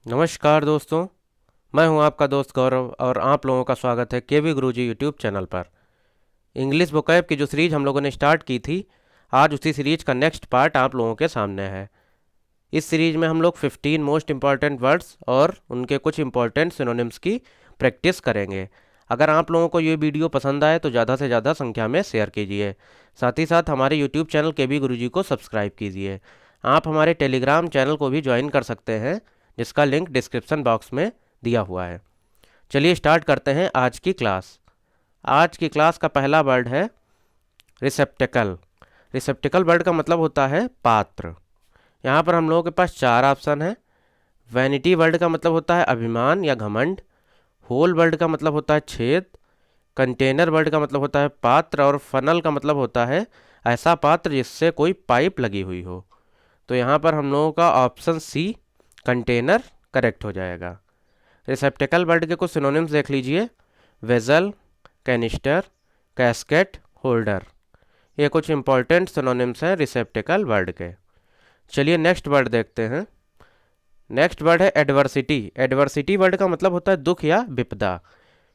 नमस्कार दोस्तों। मैं हूं आपका दोस्त गौरव और आप लोगों का स्वागत है केवी गुरुजी यूट्यूब चैनल पर। इंग्लिश वोकैब की जो सीरीज हम लोगों ने स्टार्ट की थी, आज उसी सीरीज का नेक्स्ट पार्ट आप लोगों के सामने है। इस सीरीज में हम लोग 15 मोस्ट इंपॉर्टेंट वर्ड्स और उनके कुछ इंपॉर्टेंट सिनोनिम्स की प्रैक्टिस करेंगे। अगर आप लोगों को ये वीडियो पसंद आए तो ज़्यादा से ज़्यादा संख्या में शेयर कीजिए। साथ ही साथ हमारे यूट्यूब चैनल केवी गुरुजी को सब्सक्राइब कीजिए। आप हमारे टेलीग्राम चैनल को भी ज्वाइन कर सकते हैं, जिसका लिंक डिस्क्रिप्शन बॉक्स में दिया हुआ है। चलिए स्टार्ट करते हैं आज की क्लास। आज की क्लास का पहला वर्ड है रिसेप्टेकल। रिसेप्टेकल वर्ड का मतलब होता है पात्र। यहाँ पर हम लोगों के पास चार ऑप्शन है। वैनिटी वर्ड का मतलब होता है अभिमान या घमंड। होल वर्ड का मतलब होता है छेद। कंटेनर वर्ड का मतलब होता है पात्र। और फनल का मतलब होता है ऐसा पात्र जिससे कोई पाइप लगी हुई हो। तो यहाँ पर हम लोगों का ऑप्शन सी कंटेनर करेक्ट हो जाएगा। रिसेप्टेकल वर्ड के कुछ सिनोनिम्स देख लीजिए। Vessel, canister, casket, holder. ये कुछ इंपॉर्टेंट सिनोनिम्स हैं रिसेप्टेकल वर्ड के। चलिए नेक्स्ट वर्ड देखते हैं। नेक्स्ट वर्ड है एडवर्सिटी। एडवर्सिटी वर्ड का मतलब होता है दुख या विपदा।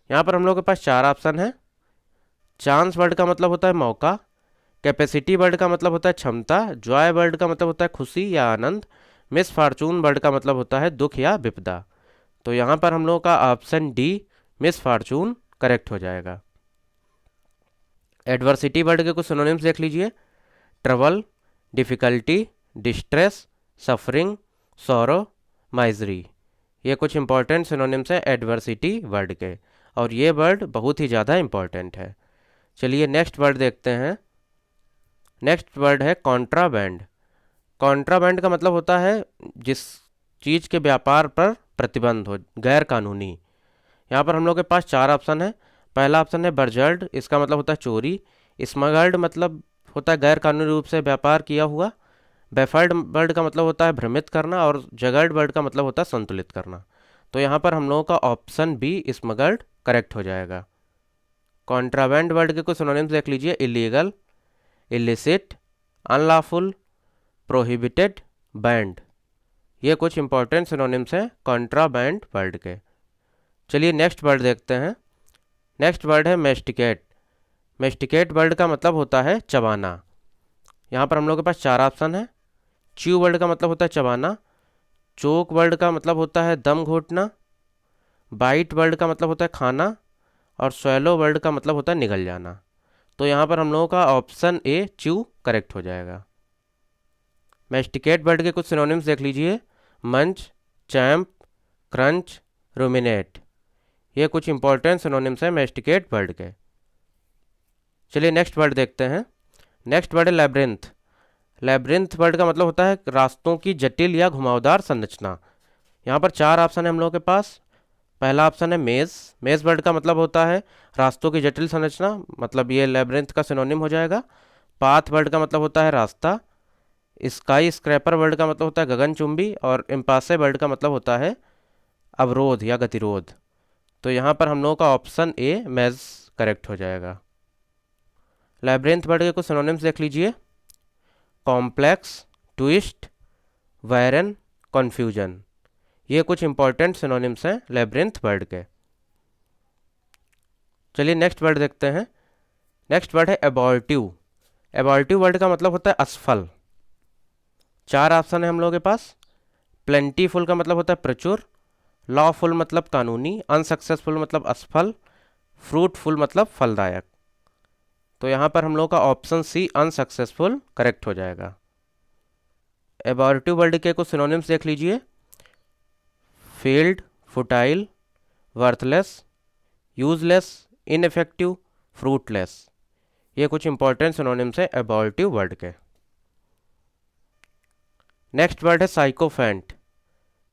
यहाँ पर हम लोग के पास चार ऑप्शन है। चांस वर्ड का मतलब होता है मौका। कैपेसिटी वर्ड का मतलब होता है क्षमता। जॉय वर्ड का मतलब होता है खुशी या आनंद। मिस फॉर्चून वर्ड का मतलब होता है दुख या विपदा। तो यहाँ पर हम लोगों का option D miss Fortune correct हो जाएगा। एडवर्सिटी वर्ड के कुछ सिनोनिम्स देख लीजिए। Trouble, difficulty, distress, suffering, sorrow, misery. ये कुछ इंपॉर्टेंट सिनोनिम्स हैं एडवर्सिटी वर्ड के, और ये वर्ड बहुत ही ज़्यादा इंपॉर्टेंट है। चलिए नेक्स्ट वर्ड देखते हैं। नेक्स्ट वर्ड है कॉन्ट्राबैंड। कॉन्ट्राबैंड का मतलब होता है जिस चीज़ के व्यापार पर प्रतिबंध हो, गैर कानूनी। यहाँ पर हम लोग के पास चार ऑप्शन है। पहला ऑप्शन है बर्जर्ड, इसका मतलब होता है चोरी। स्मगल्ड मतलब होता है गैर कानूनी रूप से व्यापार किया हुआ। बेफर्ड वर्ड का मतलब होता है भ्रमित करना। और जगर्ड वर्ड का मतलब होता है संतुलित करना। तो यहाँ पर हम लोगों का ऑप्शन बी स्मगल्ड करेक्ट हो जाएगा। कॉन्ट्राबैंड वर्ड के कुछ सिनोनिम्स देख लीजिए। Illegal, illicit, unlawful, prohibited, band. ये कुछ इंपॉर्टेंट सिनोनिम्स हैं कॉन्ट्राबैंड वर्ड के। चलिए नेक्स्ट वर्ड देखते हैं। नेक्स्ट वर्ड है मेस्टिकेट। मेस्टिकेट वर्ड का मतलब होता है चबाना। यहाँ पर हम लोग के पास चार ऑप्शन है। च्यू वर्ड का मतलब होता है चबाना। चोक वर्ड का मतलब होता है दम घोटना। बाइट वर्ड का मतलब होता है खाना। और swallow वर्ड का मतलब होता है निगल जाना। तो यहाँ पर हम लोगों का ऑप्शन ए च्यू करेक्ट हो जाएगा। मेस्टिकेट वर्ड के कुछ सिनोनिम्स देख लीजिए। मंच, चैम्प, क्रंच, रूमिनेट। ये कुछ इंपॉर्टेंट सिनोनिम्स हैं मेस्टिकेट वर्ड के। चलिए नेक्स्ट वर्ड देखते हैं। नेक्स्ट वर्ड है लैब्रिंथ। लैब्रिंथ वर्ड का मतलब होता है रास्तों की जटिल या घुमावदार संरचना। यहाँ पर चार ऑप्शन है हम लोगों के पास। पहला ऑप्शन है मेज़। मेज़ वर्ड का मतलब होता है रास्तों की जटिल संरचना, मतलब ये लैब्रिंथ का सिनोनिम हो जाएगा। पाथ वर्ड का मतलब होता है रास्ता। स्काई स्क्रैपर वर्ड का मतलब होता है गगनचुंबी। और इम्पासे वर्ड का मतलब होता है अवरोध या गतिरोध। तो यहाँ पर हम लोगों का ऑप्शन ए मेज़ करेक्ट हो जाएगा। लैब्रिंथ वर्ड के कुछ सिनोनिम्स देख लीजिए। Complex, twist, Byron, confusion. ये कुछ इंपॉर्टेंट सिनोनिम्स हैं लैब्रिंथ वर्ड के। चलिए नेक्स्ट वर्ड देखते हैं। नेक्स्ट वर्ड है एबॉर्टिव। एबॉर्टिव वर्ड का मतलब होता है असफल। चार ऑप्शन है हम लोगों के पास। प्लेंटीफुल का मतलब होता है प्रचुर। लॉफुल मतलब कानूनी। अनसक्सेसफुल मतलब असफल। फ्रूटफुल मतलब फलदायक। तो यहाँ पर हम लोग का ऑप्शन सी अनसक्सेसफुल करेक्ट हो जाएगा। एबॉर्टिव वर्ड के कुछ सिनोनिम्स देख लीजिए। Failed, futile, worthless, useless, ineffective, fruitless. ये कुछ इंपॉर्टेंट सिनोनिम्स हैं एबॉर्टिव वर्ड के। नेक्स्ट वर्ड है साइकोफेंट।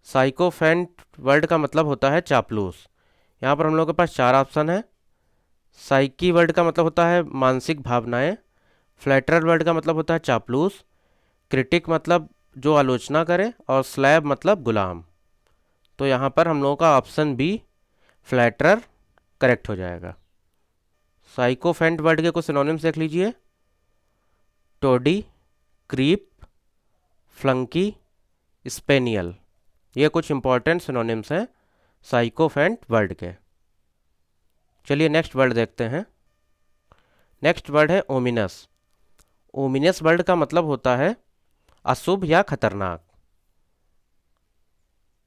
साइकोफेंट वर्ड का मतलब होता है चापलूस। यहाँ पर हम लोग के पास चार ऑप्शन है। साइकी वर्ड का मतलब होता है मानसिक भावनाएं। फ्लैटरर वर्ड का मतलब होता है चापलूस। क्रिटिक मतलब जो आलोचना करे। और स्लैब मतलब गुलाम। तो यहाँ पर हम लोगों का ऑप्शन बी फ्लैटरर करेक्ट हो जाएगा। साइकोफेंट वर्ड के कुछ सिनोनिम्स देख लीजिए। Todi, creep, फ्लंकी, spaniel. ये कुछ इंपॉर्टेंट सिनोनिम्स हैं साइकोफेंट वर्ड के। चलिए नेक्स्ट वर्ड देखते हैं। नेक्स्ट वर्ड है ओमिनस। ओमिनस वर्ड का मतलब होता है अशुभ या खतरनाक।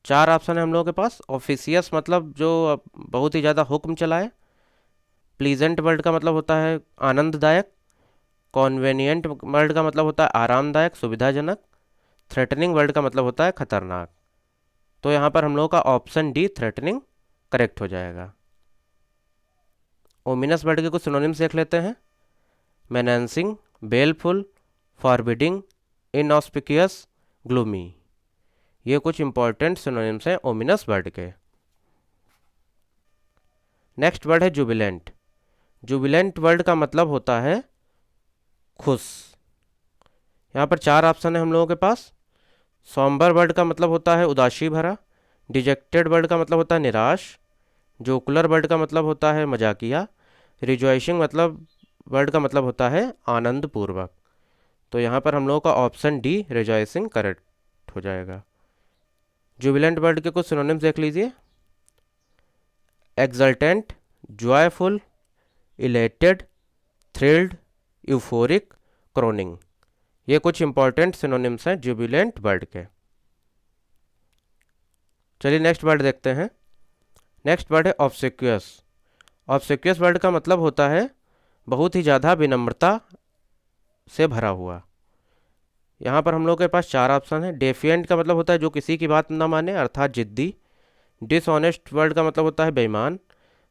4 ऑप्शन है हम लोगों के पास। ऑफिशियस मतलब जो बहुत ही ज़्यादा हुक्म चलाए। प्लीजेंट वर्ड का मतलब होता है आनंददायक। कॉन्वेनियंट वर्ड का मतलब होता है आरामदायक, सुविधाजनक। थ्रेटनिंग वर्ड का मतलब होता है खतरनाक। तो यहाँ पर हम लोगों का ऑप्शन डी थ्रेटनिंग करेक्ट हो जाएगा। ओमिनस वर्ड के कुछ सिनोनिम्स देख लेते हैं। मेनेंसिंग, बेलफुल, फॉरबिडिंग, इनऑस्पिशियस, ग्लूमी। ये कुछ इंपॉर्टेंट सिनोनिम्स हैं ओमिनस वर्ड के। नेक्स्ट वर्ड है जुबिलेंट। जुबिलेंट वर्ड का मतलब होता है खुश। यहाँ पर 4 ऑप्शन है हम लोगों के पास। सॉम्बर वर्ड का मतलब होता है उदासी भरा। डिजेक्टेड वर्ड का मतलब होता है निराश। जोकुलर वर्ड का मतलब होता है मजाकिया। रिजॉइसिंग वर्ड का मतलब होता है आनंद पूर्वक। तो यहाँ पर हम लोगों का ऑप्शन डी रिजॉइसिंग करेक्ट हो जाएगा। जुबिलेंट वर्ड के कुछ सिनोनिम्स देख लीजिए। Exultant, joyful, elated, thrilled, euphoric, क्रोनिंग। ये कुछ इंपॉर्टेंट सिनोनिम्स हैं जुबिलेंट वर्ड के। चलिए नेक्स्ट वर्ड देखते हैं। नेक्स्ट वर्ड है ऑब्सेक्यूअस। ऑब्सेक्यूअस वर्ड का मतलब होता है बहुत ही ज़्यादा विनम्रता से भरा हुआ। यहाँ पर हम लोग के पास 4 ऑप्शन है। डेफिएंट का मतलब होता है जो किसी की बात ना माने अर्थात जिद्दी। डिसऑनेस्ट वर्ड का मतलब होता है बेईमान।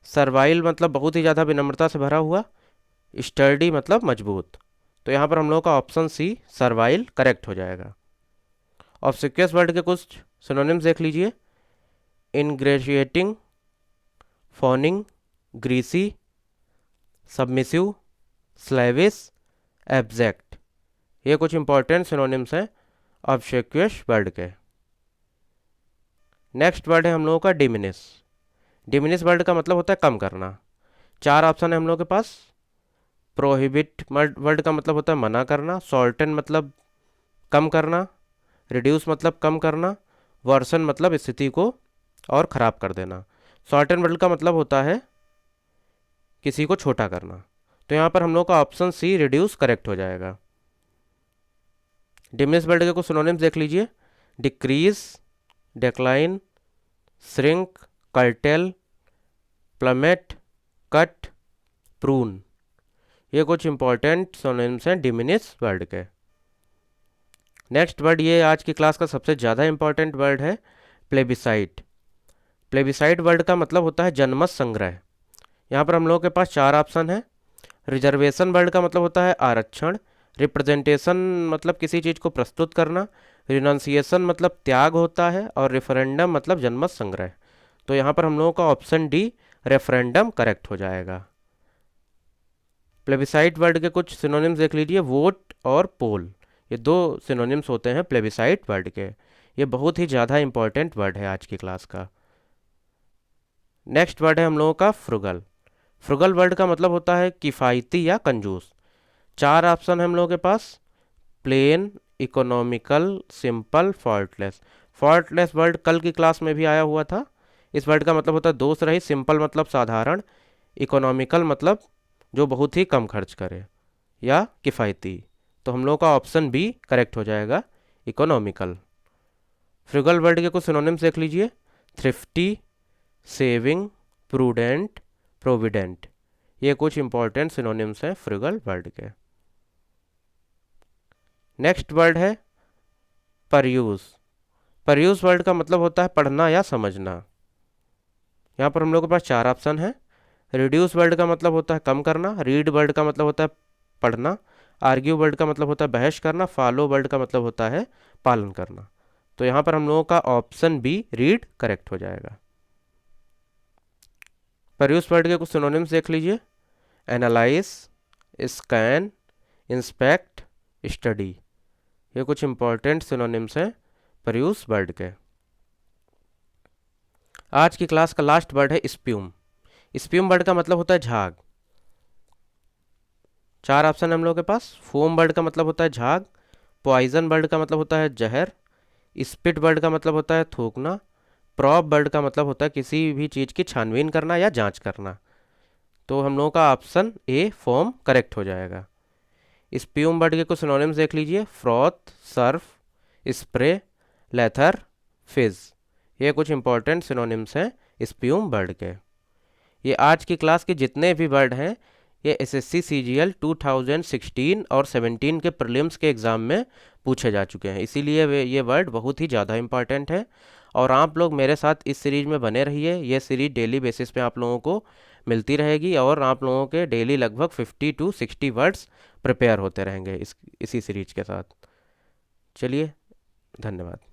सर्वाइल मतलब बहुत ही ज़्यादा विनम्रता से भरा हुआ। स्टर्डी मतलब मजबूत। तो यहाँ पर हम लोग का ऑप्शन सी सर्वाइल करेक्ट हो जाएगा। ऑब्सेक्यूअस वर्ड के कुछ सिनोनिम्स देख लीजिए। इनग्रेशिएटिंग, फॉनिंग, ग्रीसी, सबमिसिव, स्लेविश, एब्जेक्ट। ये कुछ इंपॉर्टेंट सिनोनिम्स हैं ऑब्सेक्यूअस वर्ड के। नेक्स्ट वर्ड है हम लोगों का डिमिनिश। डिमिनिश वर्ड का मतलब होता है कम करना। 4 ऑप्शन है हम लोगों के पास। प्रोहिबिट वर्ड का मतलब होता है मना करना। शॉर्टन मतलब कम करना। रिड्यूस मतलब कम करना। वर्सन मतलब स्थिति को और ख़राब कर देना। शॉर्टन वर्ड का मतलब होता है किसी को छोटा करना। तो यहाँ पर हम लोग का ऑप्शन सी रिड्यूस करेक्ट हो जाएगा। डिमिनिश वर्ड के कुछ सिनोनिम्स देख लीजिए। Decrease, decline, shrink, cartel, plummet, cut, prune. ये कुछ इंपॉर्टेंट सिनोनिम्स हैं डिमिनिश वर्ड के। नेक्स्ट वर्ड, ये आज की क्लास का सबसे ज़्यादा इंपॉर्टेंट वर्ड है प्लेबिसाइट। प्लेबिसाइट वर्ड का मतलब होता है जनमत संग्रह। यहाँ पर हम लोगों के पास 4 ऑप्शन है। रिजर्वेशन वर्ड का मतलब होता है आरक्षण। रिप्रेजेंटेशन मतलब किसी चीज़ को प्रस्तुत करना। रिनाउंसिएशन मतलब त्याग होता है। और रेफरेंडम मतलब जनमत संग्रह। तो यहाँ पर हम लोगों का ऑप्शन डी रेफरेंडम करेक्ट हो जाएगा। प्लेबिसाइट वर्ड के कुछ सिनोनिम्स देख लीजिए। वोट और पोल, ये 2 सिनोनिम्स होते हैं प्लेबिसाइट वर्ड के। ये बहुत ही ज़्यादा इंपॉर्टेंट वर्ड है आज की क्लास का। नेक्स्ट वर्ड है हम लोगों का फ्रुगल। फ्रुगल वर्ड का मतलब होता है किफ़ायती या कंजूस। 4 ऑप्शन है हम लोगों के पास। Plain, economical, simple, faultless. Faultless word कल की क्लास में भी आया हुआ था। इस वर्ड का मतलब होता है दोष रहित। सिंपल मतलब साधारण। इकोनॉमिकल मतलब जो बहुत ही कम खर्च करे, या किफ़ायती। तो हम लोग का ऑप्शन बी करेक्ट हो जाएगा, इकोनॉमिकल। फ्रुगल वर्ड के कुछ सिनोनिम्स देख लीजिए। Thrifty, saving, prudent, provident. ये कुछ इंपॉर्टेंट सिनोनिम्स हैं फ्रुगल वर्ड के। नेक्स्ट वर्ड है परयूज। परयूज वर्ड का मतलब होता है पढ़ना या समझना। यहाँ पर हम लोग के पास 4 ऑप्शन है। रिड्यूस वर्ड का मतलब होता है कम करना। रीड वर्ड का मतलब होता है पढ़ना। आर्ग्यू वर्ड का मतलब होता है बहस करना। फॉलो वर्ड का मतलब होता है पालन करना। तो यहाँ पर हम लोगों का ऑप्शन बी रीड करेक्ट हो जाएगा। परयूज वर्ड के कुछ सिनोनिम्स देख लीजिए। Analyse, scan, inspect, study. ये कुछ इंपॉर्टेंट सिनोनिम्स हैं परयूज वर्ड के। आज की क्लास का लास्ट वर्ड है स्प्यूम। स्प्यूम वर्ड का मतलब होता है झाग। 4 ऑप्शन है हम लोग के पास। फोम वर्ड का मतलब होता है झाग। पॉइजन वर्ड का मतलब होता है जहर। स्पिट वर्ड का मतलब होता है थूकना। प्रॉब वर्ड का मतलब होता है किसी भी चीज़ की छानबीन करना या जांच करना। तो हम लोगों का ऑप्शन ए फॉर्म करेक्ट हो जाएगा। स्प्यूम वर्ड के कुछ सिनोनिम्स देख लीजिए। फ्रॉथ, सर्फ, स्प्रे, लेथर, फिज। ये कुछ इंपॉर्टेंट सिनोनिम्स हैं स्प्यूम वर्ड के। ये आज की क्लास के जितने भी वर्ड हैं ये एसएससी सीजीएल 2016 और 17 के प्रीलिम्स के एग्ज़ाम में पूछे जा चुके हैं, इसीलिए ये वर्ड बहुत ही ज़्यादा इंपॉर्टेंट है। और आप लोग मेरे साथ इस सीरीज में बने रहिए। ये सीरीज डेली बेसिस पे आप लोगों को मिलती रहेगी और आप लोगों के डेली लगभग 50 to 60 वर्ड्स प्रिपेयर होते रहेंगे इसी सीरीज के साथ। चलिए, धन्यवाद।